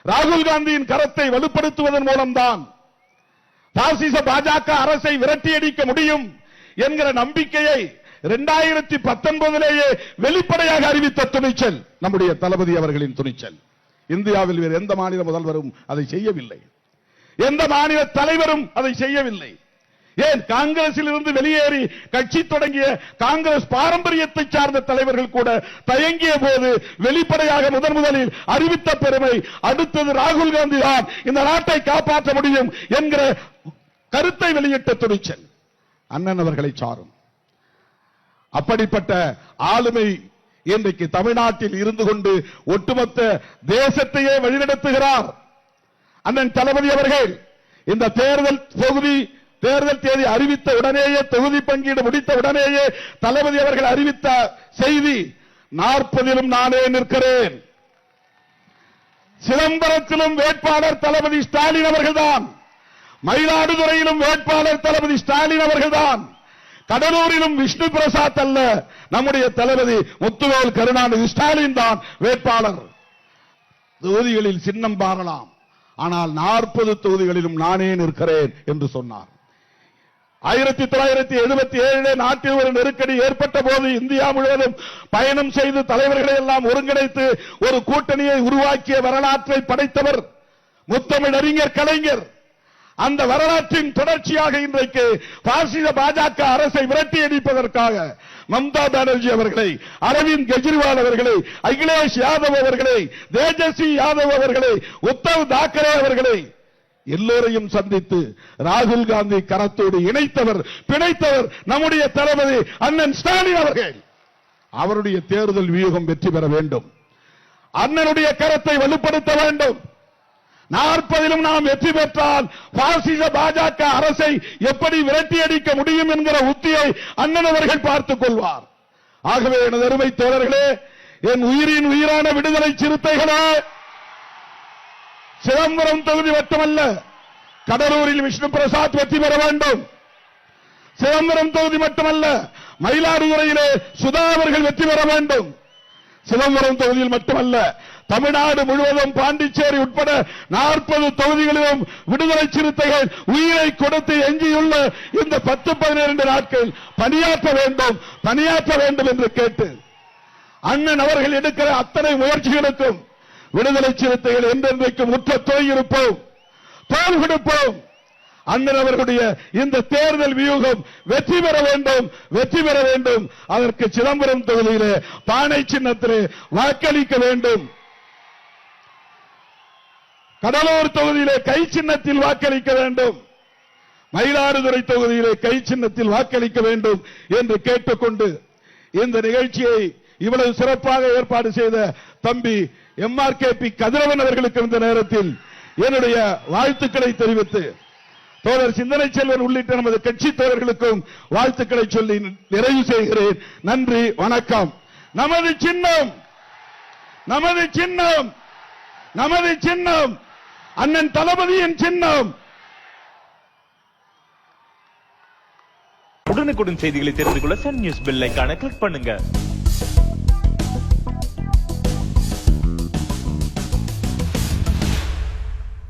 ராகுல் காந்தியின் கரத்தை வலுப்படுத்துவதன் மூலம்தான் பாசிச பாஜக அரசை விரட்டியடிக்க முடியும் என்கிற நம்பிக்கையை 2019 வெளிப்படையாக அறிவித்த துணிச்சல் நம்முடைய தளபதி அவர்களின் துணிச்சல். இந்தியாவில் வேறு எந்த மாநில முதல்வரும் அதை செய்யவில்லை, எந்த மாநில தலைவரும் அதை செய்யவில்லை. ஏன் காங்கிரசில் இருந்து வெளியேறி கட்சி தொடங்கிய காங்கிரஸ் பாரம்பரியத்தை சார்ந்த தலைவர்கள் கூட தயங்கிய போது வெளிப்படையாக முதலில் அறிவித்த பெருமை அடுத்தது ராகுல் காந்தி தான் இந்த நாட்டை காப்பாற்ற முடியும் என்கிற கருத்தை வெளியிட்ட துணிச்சல் அண்ணன் அவர்களை சாரும். அப்படிப்பட்ட ஆளுமை இன்றைக்கு தமிழ்நாட்டில் இருந்து கொண்டு ஒட்டுமொத்த தேசத்தையே வழிநடத்துகிறார் அண்ணன் தளபதி அவர்கள். இந்த தேர்தல் தேதி அறிவித்த உடனேயே, தொகுதி பங்கீடு முடித்த உடனேயே தளபதி அவர்கள் அறிவித்த செய்தி 40 நானே நிற்கிறேன். சிதம்பரத்திலும் வேட்பாளர் தளபதி ஸ்டாலின் அவர்கள்தான், மயிலாடுதுறையிலும் வேட்பாளர் தளபதி ஸ்டாலின் அவர்கள்தான், கடலூரிலும் விஷ்ணு பிரசாத் அல்ல, நம்முடைய தளபதி முத்துவேல் கருணாநிதி ஸ்டாலின் தான் வேட்பாளர். தொகுதிகளில் சின்னம் மாறலாம், ஆனால் 40 தொகுதிகளிலும் நானே நிற்கிறேன் என்று சொன்னார். 1977 நாட்டில் ஒரு நெருக்கடி ஏற்பட்ட போது இந்தியா முழுவதும் பயணம் செய்து தலைவர்களை எல்லாம் ஒருங்கிணைத்து ஒரு கூட்டணியை உருவாக்கிய வரலாற்றை படைத்தவர் முத்தமிழ் அறிஞர் கலைஞர். அந்த வரலாற்றின் தொடர்ச்சியாக இன்றைக்கு பாசிச பாஜக அரசை விரட்டியடிப்பதற்காக மம்தா பானர்ஜி அவர்களை, அரவிந்த் கெஜ்ரிவால் அவர்களை, அகிலேஷ் யாதவ் அவர்களை, தேஜஸ்வி யாதவ் அவர்களை, உத்தவ் தாக்கரே அவர்களை எல்லோரையும் சந்தித்து ராகுல் காந்தி கரத்தோடு இணைத்தவர், பிணைத்தவர் நம்முடைய தளபதி அண்ணன் ஸ்டாலின் அவர்கள். அவருடைய தேர்தல் வியூகம் வெற்றி பெற வேண்டும், அண்ணனுடைய கரத்தை வலுப்படுத்த வேண்டும். 40 நாம் வெற்றி பெற்றால் பாசிச பாஜக அரசை எப்படி விரட்டியடிக்க முடியும் என்கிற உத்தியை அண்ணன் அவர்கள் பார்த்துக் கொள்வார். ஆகவே எனது அருமை தோழர்களே, என் உயிரின் உயிரான விடுதலை சிறுத்தைகளே, சிதம்பரம் தொகுதி மட்டுமல்ல, கடலூரில் விஷ்ணு பிரசாத் வெற்றி பெற வேண்டும். சிதம்பரம் தொகுதி மட்டுமல்ல, மயிலாடுதுறையிலே சுதா அவர்கள் வெற்றி பெற வேண்டும். சிதம்பரம் தொகுதியில் மட்டுமல்ல, தமிழ்நாடு முழுவதும் பாண்டிச்சேரி உட்பட 40 தொகுதிகளிலும் விடுதலை சிறுத்தைகள் உயிரை கொடுத்து எஞ்சியுள்ள இந்த 10-12 நாட்கள் பணியாற்ற வேண்டும் என்று கேட்டு அண்ணன் அவர்கள் எடுக்கிற அத்தனை முயற்சிகளுக்கும் விடுதலை சிறுத்தைகள் என்றென்றைக்கும் உற்ற தோய்ந்திருப்போம், தோல் கொடுப்போம். அண்ணன் அவர்களுடைய இந்த தேர்தல் வியூகம் வெற்றி பெற வேண்டும். அதற்கு சிதம்பரம் தொகுதியிலே பானை சின்னத்திலே வாக்களிக்க வேண்டும், கடலூர் தொகுதியிலே கை சின்னத்தில் வாக்களிக்க வேண்டும், மயிலாடுதுறை தொகுதியிலே கை சின்னத்தில் வாக்களிக்க வேண்டும் என்று கேட்டுக்கொண்டு இந்த நிகழ்ச்சியை இவ்வளவு சிறப்பாக ஏற்பாடு செய்த தம்பி MRKP கதிரவன் அவர்களுக்கு இந்த நேரத்தில் என்னுடைய வாழ்த்துக்களை தெரிவித்து, தோழர் சிந்தனை செல்வன் உள்ளிட்ட நமது கட்சி தோழர்களுக்கும் வாழ்த்துக்களை சொல்லி நிறைவு செய்கிறேன். நன்றி, வணக்கம். நமது சின்னம் அண்ணன் தளபதியின் சின்னம். உடனுக்குடன் செய்திகளை தெரிந்து கொள்ள சன் நியூஸ் பெல் ஐகானை கிளிக் பண்ணுங்க.